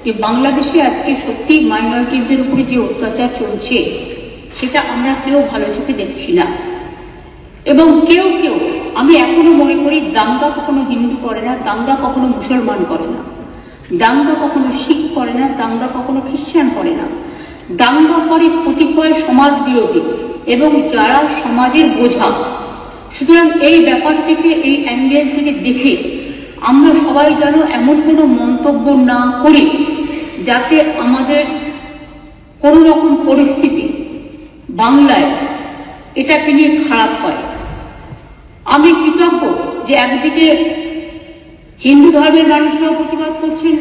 যে বাংলাদেশে আজকে সত্যি মাইনরিটিজের উপরে যে অত্যাচার চলছে সেটা আমরা কেউ ভালো চোখে দেখছি না। এবং কেউ কেউ, আমি এখনো মনে করি, দাঙ্গা কখনো হিন্দু করে না, দাঙ্গা কখনো মুসলমান করে না, দাঙ্গা কখনো শিখ করে না, দাঙ্গা কখনো খ্রিস্টান করে না। দাঙ্গা করে কতিপয় সমাজ বিরোধী এবং যারা সমাজের বোঝা। সুতরাং এই ব্যাপারটিকে এই অ্যাঙ্গেল থেকে দেখে আমরা সবাই যেন এমন কোনো মন্তব্য না করি যাতে আমাদের কোনো রকম পরিস্থিতি বাংলায় এটাকে নিয়ে খারাপ হয়। আমি কৃতজ্ঞ যে একদিকে হিন্দু ধর্মের মানুষরাও প্রতিবাদ করছেন,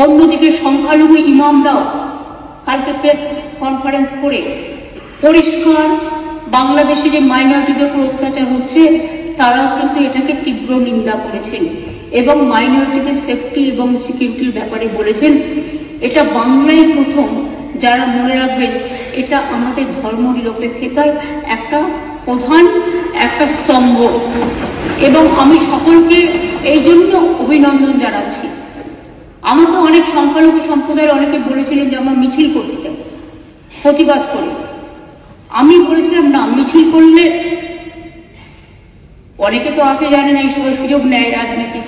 অন্যদিকে সংখ্যালঘু ইমামরাও কালকে প্রেস কনফারেন্স করে পরিষ্কার বাংলাদেশে যে মাইনরিটিদের উপর অত্যাচার হচ্ছে তারাও কিন্তু এটাকে তীব্র নিন্দা করেছেন এবং মাইনরিটিদের সেফটি এবং সিকিউরিটির ব্যাপারে বলেছেন। এটা বাংলায় প্রথম, যারা মনে রাখবেন এটা আমাদের ধর্ম নিরপেক্ষতার একটা প্রধান একটা স্তম্ভ এবং আমি সকলকে এই জন্য অভিনন্দন জানাচ্ছি। আমাকে অনেক সংখ্যালঘু সম্প্রদায়ের অনেকে বলেছিলেন যে আমরা মিছিল করতে চাই, প্রতিবাদ করি। আমি বলেছিলাম না, মিছিল করলে অনেকে তো আছে জানে না, এই সময় সুযোগ নেয় রাজনীতি,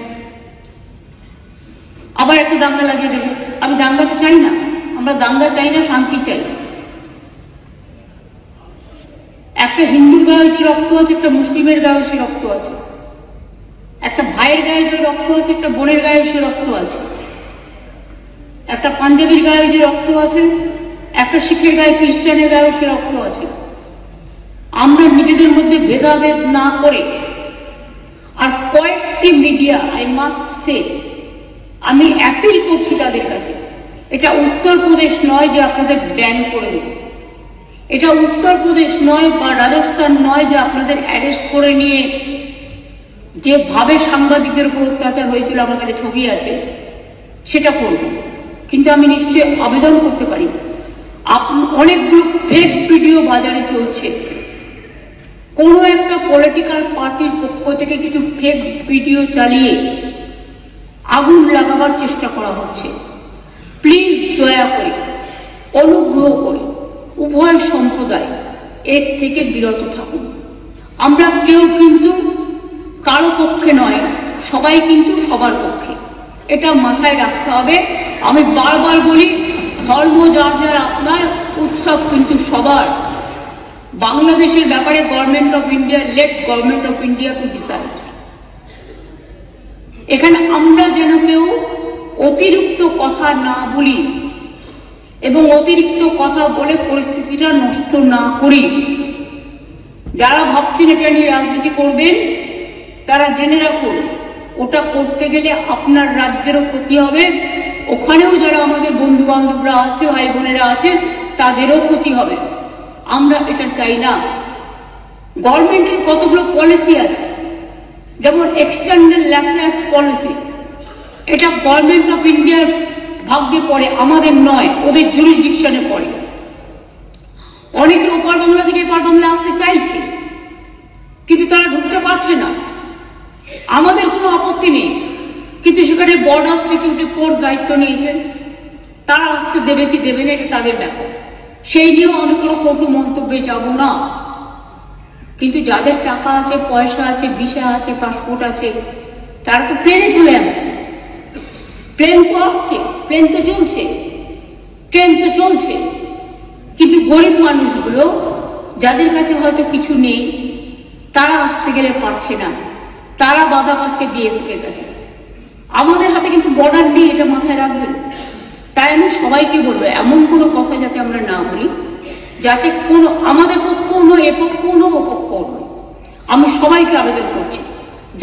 আবার একটা দাঙ্গা লাগিয়ে দেবে। আমি দাঙ্গা তো চাই না, আমরা দাঙ্গা চাই না, শান্তি চাই। একটা হিন্দুর গায়ে যে রক্ত আছে, একটা মুসলিমের গায়ে সে রক্ত আছে, একটা ভাইয়ের গায়ে যে রক্ত আছে, একটা বোনের গায়ে সে রক্ত আছে, একটা পাঞ্জাবির গায়ে যে রক্ত আছে, একটা শিখের গায়ে, খ্রিস্টানের গায়ে সে রক্ত আছে। আমরা নিজেদের মধ্যে ভেদাভেদ না করে, আর কয়েকটি মিডিয়া, আই মাস্ট সে, আমি অ্যাপিল করছি তাদের কাছে, এটা উত্তরপ্রদেশ নয় যে আপনাদের ব্যান করে দেব, এটা উত্তরপ্রদেশ নয় বা রাজস্থান নয় যে আপনাদের অ্যারেস্ট করে নিয়ে যেভাবে সাংবাদিকদের উপর অত্যাচার হয়েছিল, আমার কাছে ছবি আছে, সেটা করব। কিন্তু আমি নিশ্চয়ই আবেদন করতে পারি, অনেকগুলো ফেক ভিডিও বাজারে চলছে, কোনো একটা পলিটিক্যাল পার্টির পক্ষ থেকে কিছু ফেক ভিডিও চালিয়ে আগুন লাগাবার চেষ্টা করা হচ্ছে। প্লিজ দয়া করে, অনুগ্রহ করে উভয় সম্প্রদায় এর থেকে বিরত থাকুন। আমরা কেউ কিন্তু কারো পক্ষে নয়, সবাই কিন্তু সবার পক্ষে, এটা মাথায় রাখতে হবে। আমি বারবার বলি, ধর্ম যার যার আপনার, উৎসব কিন্তু সবার। বাংলাদেশের ব্যাপারে government of India, late government of India to decide. এখানে আমরা যেন কেউ অতিরিক্ত কথা না বলি এবং অতিরিক্ত কথা বলে পরিস্থিতিটা নষ্ট না করি। যারা ভাবছেন এটা নিয়ে রাজনীতি করবেন তারা জেনে রাখুন, ওটা করতে গেলে আপনার রাজ্যেরও ক্ষতি হবে, ওখানেও যারা আমাদের বন্ধু বান্ধবরা আছে, ভাই বোনেরা আছে, তাদেরও ক্ষতি হবে। আমরা এটা চাই না। গভর্নমেন্টের কতগুলো পলিসি আছে, যেমন এক্সটার্নাল অ্যাফেয়ার্স পলিসি, এটা গভর্নমেন্ট অফ ইন্ডিয়ার ভাগ্যে পড়ে, আমাদের নয়, ওদের জুরিসডিকশনে পড়ে। অনেকে ওপার বাংলা থেকে এপার বাংলা আসতে চাইছে কিন্তু তারা ঢুকতে পারছে না। আমাদের কোনো আপত্তি নেই, কিন্তু সেখানে বর্ডার সিকিউরিটি ফোর্স দায়িত্ব নিয়েছেন, তারা আসতে দেবে কি দেবে না এটা তাদের ব্যাপার, সেই নিয়েও আমি কোনো কটু মন্তব্যে যাব না। কিন্তু যাদের টাকা আছে, পয়সা আছে, ভিসা আছে, পাসপোর্ট আছে, তারা তো প্লেনে চলে আসছে। প্লেন তো আসছে, প্লেন তো চলছে, ট্রেন তো চলছে, কিন্তু গরিব মানুষগুলো যাদের কাছে হয়তো কিছু নেই, তারা আসতে গেলে পারছে না, তারা বাধা পাচ্ছে বিএসএফ এর কাছে। আমাদের হাতে কিন্তু বর্ডার নেই, এটা মাথায় রাখবেন। তাই আমি সবাইকে বলবো, এমন কোনো কথা যাতে আমরা না বলি, যাতে কোনো আমাদের পক্ষও নয়, এ পক্ষও নয়, ও পক্ষও নয়। আমি সবাইকে আবেদন করছি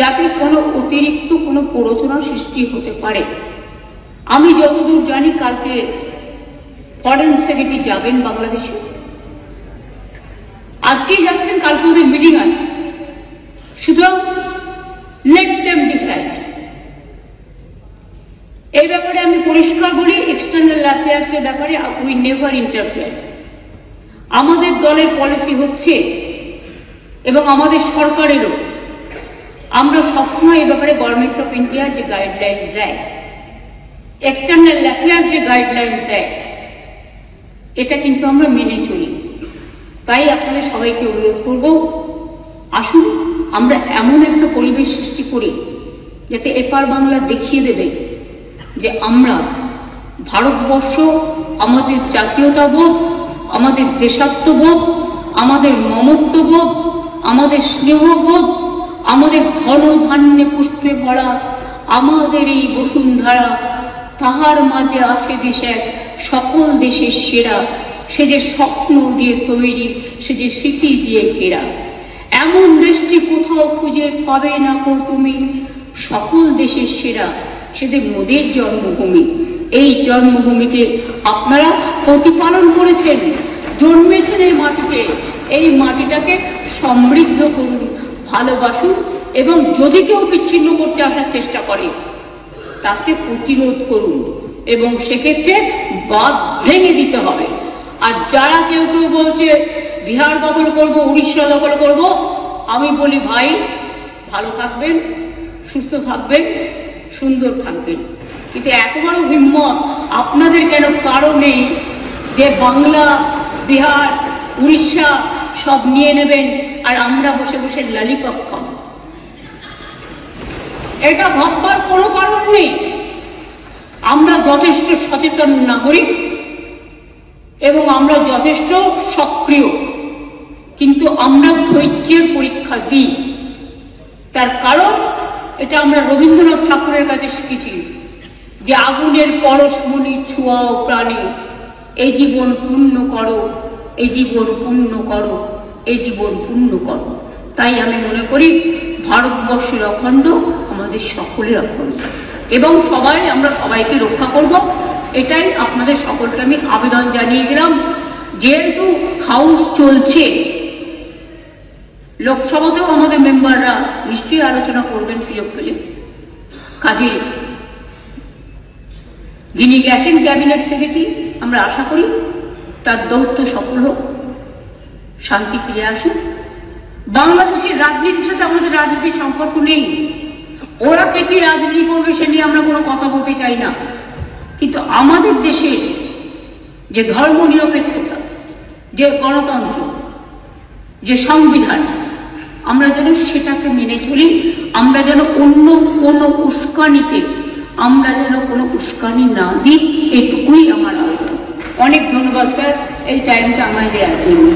যাতে কোনো অতিরিক্ত কোনো প্ররোচনা সৃষ্টি হতে পারে। আমি যতদূর জানি কালকে ফরেন সেক্রেটারি যাবেন বাংলাদেশে, আজকেই যাচ্ছেন, কালকে ওদের মিটিং আছে। সুতরাং লেট দেম ডিসাইড। এই ব্যাপারে আমি পরিষ্কার বলি, এক্সটার্নাল অ্যাফেয়ার্স এর ব্যাপারে উই নেভার ইন্টারফেয়ার। আমাদের দলের পলিসি হচ্ছে এবং আমাদের সরকারেরও, আমরা সবসময় এই ব্যাপারে গভর্নমেন্ট অফ ইন্ডিয়া যে গাইডলাইন দেয় এক্সটার্নাল অ্যাফেয়ার্স যে গাইডলাইন্স দেয় এটা কিন্তু আমরা মেনে চলি। তাই আপনাদের সবাইকে অনুরোধ করব, আসুন আমরা এমন একটা পরিবেশ সৃষ্টি করি যাতে এপার বাংলা দেখিয়ে দেবে যে আমরা ভারতবর্ষ, আমাদের জাতীয়তাবোধ, আমাদের দেশাত্মবোধ, আমাদের মমত্ববোধ, আমাদের স্নেহবোধ, আমাদের ধন ধান্যে পুষ্পে ভরা আমাদের এই বসুন্ধরা, তাহার মাঝে আছে দেশ এক সকল দেশের সেরা, সে যে স্বপ্ন দিয়ে তৈরি, সে যে স্মৃতি দিয়ে ঘেরা। এমন দেশটি কোথাও খুঁজে পাবে না কো তুমি, সকল দেশের সেরা, সে যে মোদের জন্মভূমি। এই জন্মভূমিকে আপনারা প্রতিপালন করেছেন, জন্মেছেন এই মাটিতে। এই মাটিটাকে সমৃদ্ধ করুন, ভালোবাসুন, এবং যদি কেউ বিচ্ছিন্ন করতে আসার চেষ্টা করে তাকে প্রতিরোধ করুন, এবং সেক্ষেত্রে বাঁধ ভেঙে দিতে হবে। আর যারা কেউ কেউ বলছে বিহার দখল করব, উড়িষ্যা দখল করব, আমি বলি ভাই ভালো থাকবেন, সুস্থ থাকবেন, সুন্দর থাকবেন, কিন্তু এত বড় হিম্মত আপনাদের কেন কারণ নেই যে বাংলা, বিহার, উড়িষ্যা সব নিয়ে নেবেন আর আমরা বসে বসে ললিপপ খাব? এটা ভাববার কোনো কারণ নেই। আমরা যথেষ্ট সচেতন নাগরিক এবং আমরা যথেষ্ট সক্রিয়, কিন্তু আমরা ধৈর্যের পরীক্ষা দিই। তার কারণ এটা আমরা রবীন্দ্রনাথ ঠাকুরের কাছে শিখেছি যে আগুনের পরশমণি ছোঁয়াও প্রাণে, এই জীবন পূর্ণ করো, এই জীবন পূর্ণ করো, এই জীবন পূর্ণ করো। তাই আমি মনে করি ভারতবর্ষের অখণ্ড আমাদের সকলের অখণ্ড, এবং আমরা সবাইকে রক্ষা করব। এটাই আপনাদের সকলকে আমি আবেদন জানিয়ে গেলাম। যেহেতু হাউস চলছে, লোকসভাতেও আমাদের মেম্বাররা নিশ্চয়ই আলোচনা করবেন সুযোগ পেলে। কাজে যিনি গেছেন ক্যাবিনেট সেক্রেটারি, আমরা আশা করি তার দৌত্য সফল হোক, শান্তি ফিরে আসুক। বাংলাদেশের রাজনীতির সাথে আমাদের রাজনীতির সম্পর্ক নেই। ওরা কে কি রাজনীতি করবে সে নিয়ে আমরা কোনো কথা বলতে চাই না, কিন্তু আমাদের দেশের যে ধর্ম নিরপেক্ষতা, যে গণতন্ত্র, যে সংবিধান, আমরা যেন সেটাকে মেনে চলি। আমরা যেন অন্য কোনো উস্কানি না দিই, এটুকুই আমার আবেদন। অনেক ধন্যবাদ স্যার এই টাইমটা আমায় দেওয়ার জন্য।